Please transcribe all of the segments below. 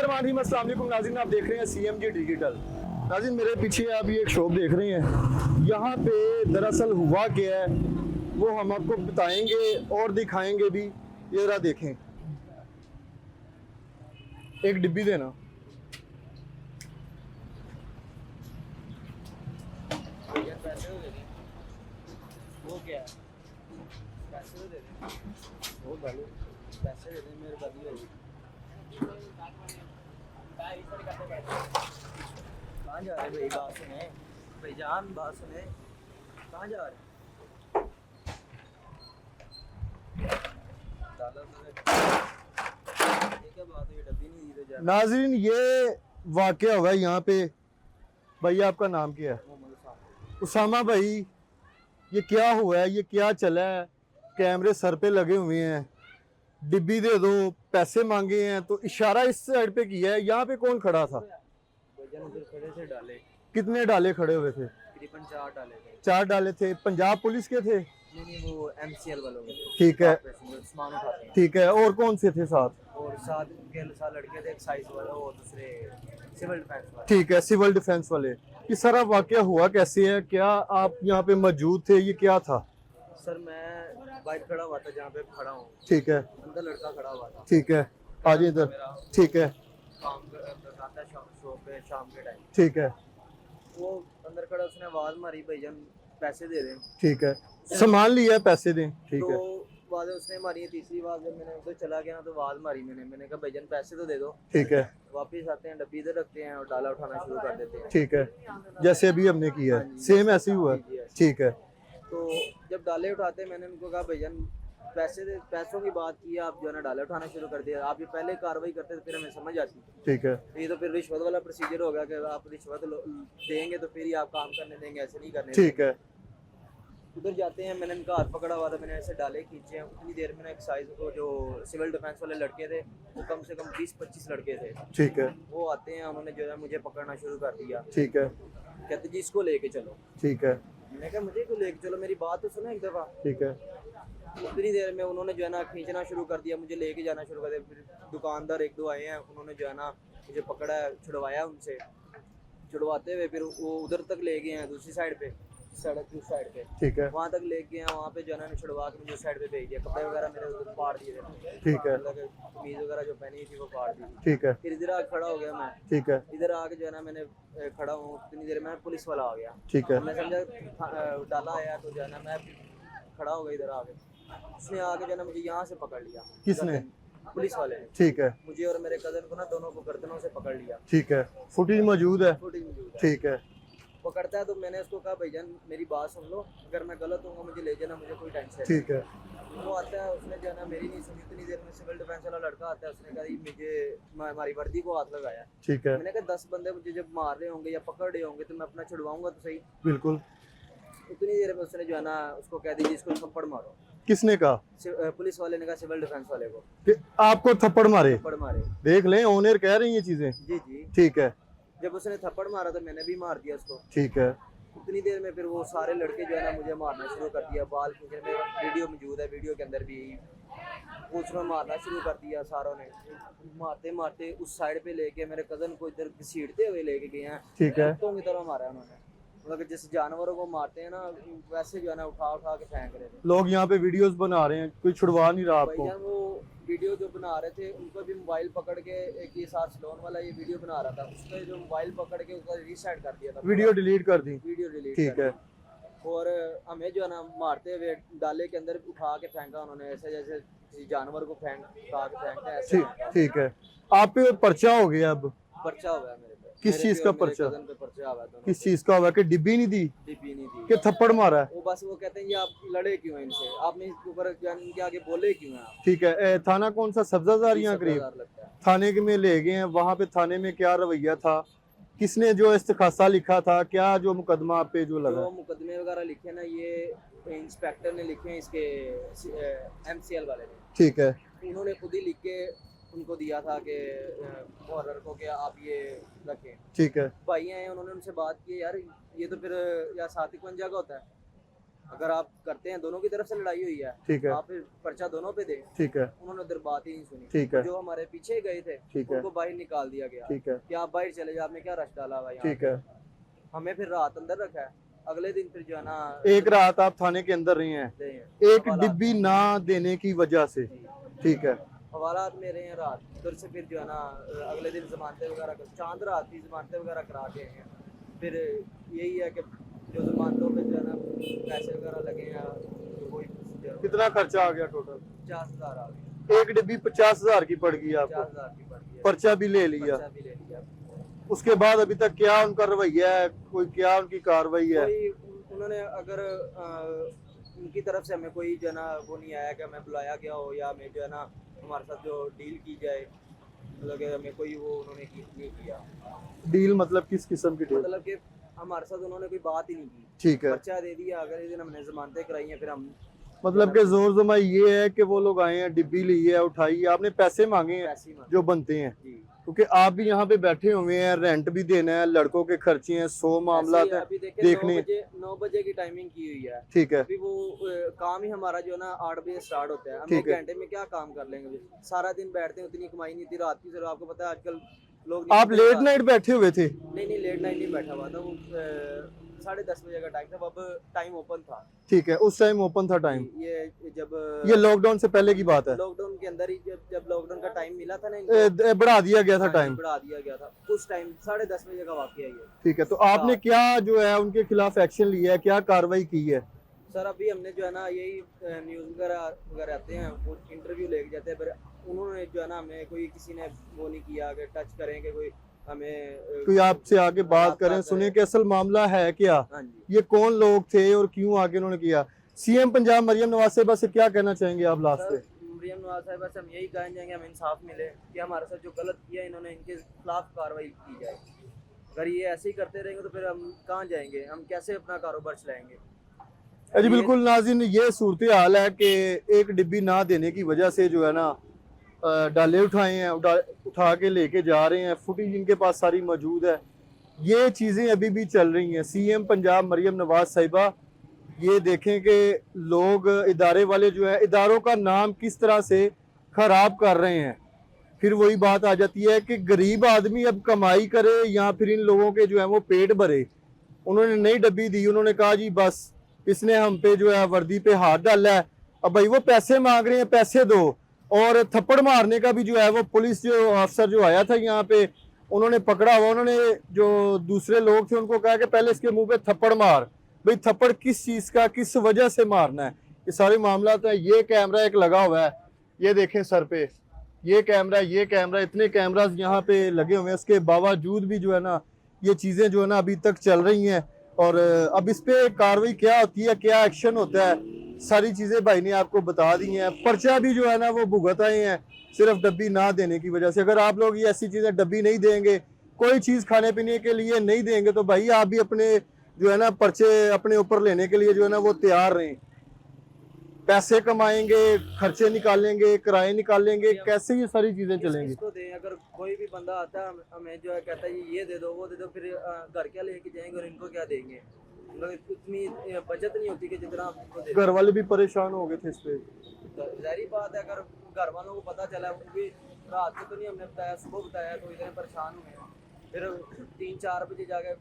बिस्मिल्लाहिर्रहमानिर्रहीम, अस्सलाम वालेकुम नाज़रीन, आप देख रहे हैं CMG डिजिटल। नाज़रीन मेरे पीछे आप ये एक शॉप देख रहे हैं, यहाँ पे दरअसल हुआ क्या है वो हम आपको बताएंगे और दिखाएंगे भी। ये जरा देखें, एक डिब्बी देना। वो क्या है? पैसे तो दे दे। वो डालो। पैसे दे दे, मेरे बदली होगी। कहाँ जा रहे भाई? बात सुने भाईजान, बात सुने। कहाँ जा रहे? डालो तो ये क्या बात हुई? डब्बी नहीं दी तो जा। नाज़रीन ये वाक़या हुआ है यहाँ पे। भाई आपका नाम क्या है? उसामा भाई, ये क्या हुआ है, ये क्या चला है? कैमरे सर पे लगे हुए हैं, डिब्बी दे दो, पैसे मांगे हैं, तो इशारा इस साइड पे किया है। यहाँ पे कौन खड़ा था? भाईजान उधर खड़े थे डाले। कितने डाले खड़े हुए थे? तकरीबन 4 डाले थे। 4 डाले थे। पंजाब पुलिस के थे? नहीं, वो MCL वालों के थे। ठीक है, सामान उठाते हैं। ठीक है। और कौन से थे साथ? और साथ के साथ लड़के थे, एक साइज वाला और दूसरे सिविल डिफेंस वाले। ठीक है, सिविल डिफेंस वाले। ये सारा वाकया हुआ कैसे है? क्या आप यहाँ पे मौजूद थे? ये क्या था? सर मैं बाइक खड़ा हुआ था जहाँ पे खड़ा हूँ, ठीक है, अंदर लड़का खड़ा हुआ था। ठीक है, आ जाइए इधर। ठीक है, काम करता है शॉप पे शाम के टाइम। ठीक है, वो अंदर खड़ा, उसने आवाज़ मारी भाईजान पैसे दे दें। ठीक है। सामान लिया, पैसे दें। ठीक तो है, आवाज़ उसने मारी है। तीसरी बार जब मैंने उधर चला गया ना तो आवाज़ मारी मैंने कहा भाईजान पैसे तो दे दो। ठीक है, वापिस आते हैं, डब्बी इधर रखते हैं और डाला उठाना शुरू कर देते हैं। ठीक है। जैसे अभी हमने किया है, सेम ऐसे ही हुआ है। जी, ऐसे। ठीक है, तो जब डाले उठाते हैं, मैंने उनको कहा भाईजान पैसों की बात की, आप जो है ना डाले उठाना शुरू कर दिया। आप ये पहले कार्रवाई करते तो फिर हमें समझ आती। ठीक है, ये तो फिर रिश्वत वाला प्रोसीजर होगा कि आप रिश्वत देंगे तो फिर ही आप काम करने देंगे, ऐसे नहीं करने ठीक देंगे। है, उधर जाते हैं, मैंने उनका हाथ पकड़ा हुआ था, मैंने ऐसे डाले खींचे हैं। उतनी देर में एक साइज को जो सिविल डिफेंस वाले लड़के थे, वो कम से कम 20-25 लड़के थे। ठीक है, वो आते हैं, उन्होंने जो है मुझे पकड़ना शुरू कर दिया। ठीक है, कहते जी इसको लेके चलो। ठीक है, मैंने कहा मुझे क्यों लेके चलो, मेरी बात तो सुनो एक दफ़ा। ठीक है, उतनी देर में उन्होंने जो है ना खींचना शुरू कर दिया, मुझे लेके जाना शुरू कर दिया। फिर दुकानदार 1-2 आए हैं, उन्होंने जो है ना मुझे पकड़ा, छुड़वाया उनसे। छुड़वाते हुए फिर वो उधर तक ले गए हैं, दूसरी साइड पे, सड़क की उस साइड पे। ठीक है, वहाँ तक ले गए हैं, वहाँ पे जो है ना छुड़वा के मुझे उस साइड पे भेज दिया। कपड़े वगैरह मेरे उधर फाड़ दिए थे। ठीक है, मतलब कमीज वगैरह जो पहनी हुई थी वो फाड़ दी थी। ठीक है, फिर इधर आके खड़ा हो गया मैं। ठीक है, इधर आके जो है ना मैंने खड़ा हूँ, उतनी देर में पुलिस वाला आ गया। ठीक है, मैं समझा डाला आया तो जो है ना मैं खड़ा हो गया इधर आके। उसने आके जो है ना मुझे यहाँ से पकड़ लिया। किसने? पुलिस वाले ने। ठीक है, मुझे और मेरे कजन को ना दोनों को गर्दनों से पकड़ लिया। ठीक है। फुटेज मौजूद है? फुटेज मौजूद है। ठीक है, पकड़ता है तो मैंने उसको कहा भाईजान मेरी बात सुन लो, अगर मैं गलत हूँ मुझे ले जाना, मुझे कोई टेंशन नहीं। ठीक है, वो आता है, उसने जो है ना मेरी नहीं सुनी। इतनी देर में सिविल डिफेंस वाला लड़का आता है, उसने कहा मुझे हमारी वर्दी को हाथ लगाया। ठीक है, मैंने कहा 10 बंदे मुझे जब मार रहे होंगे या पकड़ रहे होंगे तो मैं अपना छुड़वाऊंगा तो सही। बिल्कुल। उतनी देर में उसने जो है ना उसको कह दीजिए इसको थप्पड़ मारो। किसने कहा? पुलिस वाले ने कहा सिविल डिफेंस वाले को कि आपको थप्पड़ मारे? थप्पड़ मारे। देख लें, ऑनर कह रही हैं चीजें। जी जी। ठीक है, जब उसने थप्पड़ मारा तो मैंने भी मार दिया उसको। ठीक है, उतनी देर में फिर वो सारे लड़के जो है ना मुझे मारना शुरू कर दिया। बाल खींचने में वीडियो मौजूद है, वीडियो के अंदर भी पूछना मारना शुरू कर दिया सारों ने। मारते मारते उस साइड पे लेके मेरे कजन को इधर घसीटते हुए लेके गए हैं। ठीक है, कुत्तों की तरह मारा है उन्होंने। मतलब कि जिस जानवरों को मारते हैं ना वैसे जो है ना उठा उठा के फेंक रहे थे। लोग यहाँ पे वीडियोस बना रहे हैं, कोई छुड़वा नहीं रहा आपको? भाईजान वो वीडियो जो बना रहे थे उनको भी मोबाइल पकड़ के, एक ये साथ स्लोन वाला ये वीडियो बना रहा था, उसका जो मोबाइल पकड़ के उसका रीसेट कर दिया था। वीडियो डिलीट कर दी? वीडियो डिलीट ठीक है, और हमें जो है ना मारते हुए डाले के अंदर उठा के फेंका उन्होंने, ऐसे जैसे किसी जानवर को उठा के फेंकते हैं ऐसे ठीक, फेंका। ठीक है। आप पे पर्चा हो गया अब? पर्चा हुआ है मेरे पे। किस चीज का पर्चा? कजन पे पर्चा हुआ है दोनों किस पे। चीज का हुआ कि डिब्बी नहीं दी, डीपी नहीं दी। कि थप्पड़ मारा है? वो बस वो कहते हैं ये आप लड़े क्यों हैं इनसे, आपने इसके ऊपर इनके आगे बोले क्यों हैं आप। ठीक है। थाना कौन सा? सब्जाजार यहाँ करीब? डर लगता है। थाने के में ले गए हैं, वहाँ पे थाने में क्या रवैया था? किसने जो इस्तखासा लिखा था? क्या जो मुकदमा आप पे जो लगा? जो मुकदमे वगैरह लिखे ना ये इंस्पेक्टर ने लिखे हैं, इसके MCL वाले ने। ठीक है, उन्होंने खुद ही लिख के उनको दिया था कि मुहर्रर को कि आप ये रखें। ठीक है, भाई हैं, उन्होंने उनसे बात की यार ये तो फिर या 751 का होता है। अगर आप करते हैं, दोनों की तरफ से लड़ाई हुई है, ठीक है, आप फिर पर्चा दोनों पे दें। ठीक है, उन्होंने उधर बात ही नहीं सुनी। ठीक है, जो हमारे पीछे गए थे ठीक है, उनको बाहर निकाल दिया गया ठीक है, कि आप बाहर चले जाओ, आपने क्या रश डाला हुआ है यहाँ ठीक पे। है। हमें फिर रात अंदर रखा है। अगले दिन फिर जो है ना एक रात आप थाने के अंदर रही हैं गए हैं, एक हवालात डिब्बी ना देने की वजह से, जी। ठीक है, हवालात में रहे हैं रात, उधर से फिर जो है ना अगले दिन जमानतें वगैरह चांद रात की जमानतें वगैरह करा के आए हैं। फिर यही है कि जो जमानतों पे जो है ना पैसे वगैरह लगे हैं, तो वही कितना खर्चा आ गया टोटल? 50,000 आ गए। एक डिब्बी 50,000 की पड़ गई आपको, 50,000 की पड़ गई है। पर्चा भी ले लिया। पर्चा भी ले लिया। उसके बाद अभी तक क्या उनका रवैया है, कोई क्या उनकी कार्रवाई है? कोई उन्होंने अगर उनकी तरफ से हमें कोई जो है ना वो नहीं आया कि हमें बुलाया गया हो या हमें जो है ना हमारे साथ जो डील की जाए, मतलब कि हमें कोई वो उन्होंने नहीं किया। डील मतलब किस किस्म की डील? मतलब कि हमारे साथ उन्होंने कोई बात ही नहीं की। ठीक है, पर्चा दे दिया, अगले दिन हमने जमानतें कराई हैं, फिर हम मतलब कि जोर जमा ये है कि वो लोग आए हैं, डिब्बी ली है, उठाई है, आपने पैसे मांगे हैं पैसे ही मांगे। जो बनते हैं, जी। क्योंकि आप भी यहाँ पे बैठे हुए हैं, रेंट भी देना है, लड़कों के खर्चे हैं, 100 मामला ऐसे ही है अभी देखें देखने। 9 बजे की टाइमिंग की हुई है। ठीक है, अभी वो काम ही हमारा जो है ना 8 बजे स्टार्ट होता है। हम ठीक 1 है। घंटे में क्या काम कर लेंगे? अभी सारा दिन बैठते हैं, उतनी कमाई नहीं थी रात की। चलो आपको पता है आजकल लोग आप लेट नाइट बैठे हुए थे? नहीं लेट नाइट नहीं बैठा हुआ था। वो 10:30 बजे का टाइम था, अब टाइम ओपन था। ठीक है, उस टाइम ओपन था टाइम? ये जब ये लॉकडाउन से पहले की बात है? लॉकडाउन के अंदर ही जब लॉकडाउन का टाइम मिला था ना बढ़ा दिया गया था हाँ जी, टाइम? बढ़ा दिया गया था। उस टाइम 10:30 बजे का वाकया ये। ठीक है, तो आपने क्या जो है उनके खिलाफ एक्शन लिया है, क्या कार्रवाई की है? सर अभी हमने जो है ना यही न्यूज़ वगैरह आते हैं, वो इंटरव्यू लेके जाते हैं, पर उन्होंने जो है ना हमें कोई किसी ने वो नहीं किया कि टच करेंगे, कोई हमें कोई आपसे आगे बात करें, सुने कि असल मामला है क्या, हाँ जी। ये कौन लोग थे और क्यों आगे उन्होंने किया? सीएम पंजाब मरियम नवाज साहिबा से क्या कहना चाहेंगे आप लास्ट पे? सर मरियम नवाज साहिबा से हम यही कहना चाहेंगे हमें इंसाफ मिले कि हमारे साथ जो गलत किया इन्होंने, इनके खिलाफ कार्रवाई की जाए। अगर ये ऐसे ही करते रहेंगे तो फिर हम कहाँ जाएंगे, हम कैसे अपना कारोबार चलाएंगे? जी बिल्कुल नाज़रीन, ये सूरत हाल है कि एक डिब्बी ना देने की वजह से जो है ना डाले उठाए हैं, उठा के लेके जा रहे हैं, फुटेज इनके पास सारी मौजूद है। ये चीज़ें अभी भी चल रही हैं। सीएम पंजाब मरियम नवाज साहिबा, ये देखें कि लोग इदारे वाले जो है, इदारों का नाम किस तरह से खराब कर रहे हैं। फिर वही बात आ जाती है कि गरीब आदमी अब कमाई करे या फिर इन लोगों के जो है वो पेट भरे। उन्होंने नई डब्बी दी, उन्होंने कहा जी बस इसने हम पे जो है वर्दी पे हाथ डाला है, अब भाई वो पैसे मांग रहे हैं, पैसे दो। और थप्पड़ मारने का भी जो है वो पुलिस जो अफसर जो आया था यहाँ पे, उन्होंने पकड़ा हुआ, उन्होंने जो दूसरे लोग थे उनको कहा कि पहले इसके मुंह पे थप्पड़ मार। भाई थप्पड़ किस चीज़ का, किस वजह से मारना है, ये सारे मामला तो है। ये कैमरा एक लगा हुआ है, ये देखें सर पे, ये कैमरा, इतने कैमरास यहाँ पे लगे हुए हैं, उसके बावजूद भी जो है ना ये चीज़ें जो है ना अभी तक चल रही हैं। और अब इस पे कार्रवाई क्या होती है, क्या एक्शन होता है, सारी चीज़ें भाई ने आपको बता दी हैं। पर्चा भी जो है ना वो भुगत आए हैं सिर्फ डब्बी ना देने की वजह से। अगर आप लोग ये ऐसी चीज़ें डब्बी नहीं देंगे, कोई चीज़ खाने पीने के लिए नहीं देंगे, तो भाई आप भी अपने जो है ना पर्चे अपने ऊपर लेने के लिए जो है ना वो तैयार रहें। पैसे कमाएंगे, खर्चे निकालेंगे, किराए निकालेंगे, कैसे ये सारी चीज़ें चलेंगी? किसको दें? अगर कोई भी बंदा आता है हमें जो है कहता है ये दे दो वो दे दो, फिर घर क्या लेके जाएंगे और इनको क्या देंगे? मतलब इतनी बचत नहीं होती कि जितना हम इनको दें। घर वाले भी परेशान हो गए थे इस पे। जाहिर बात है, अगर घर वालों को पता चला, वो भी रात को तो नहीं हमने बताया, सुबह बताया, तो इतने परेशान हुए हैं। फिर 3-4 बजे जाके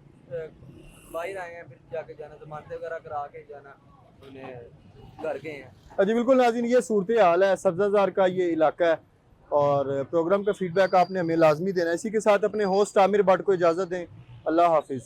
बाहर आए हैं, फिर जाके जाना जमानतें वगैरह करा के जाना उन्हें घर गए हैं। जी बिल्कुल नाज़रीन, ये सूरत हाल है, सब्ज़ाज़ार का ये इलाका है। और प्रोग्राम का फीडबैक आपने हमें लाजमी देना है। इसी के साथ अपने होस्ट आमिर भट्ट को इजाज़त दें। अल्लाह हाफिज़।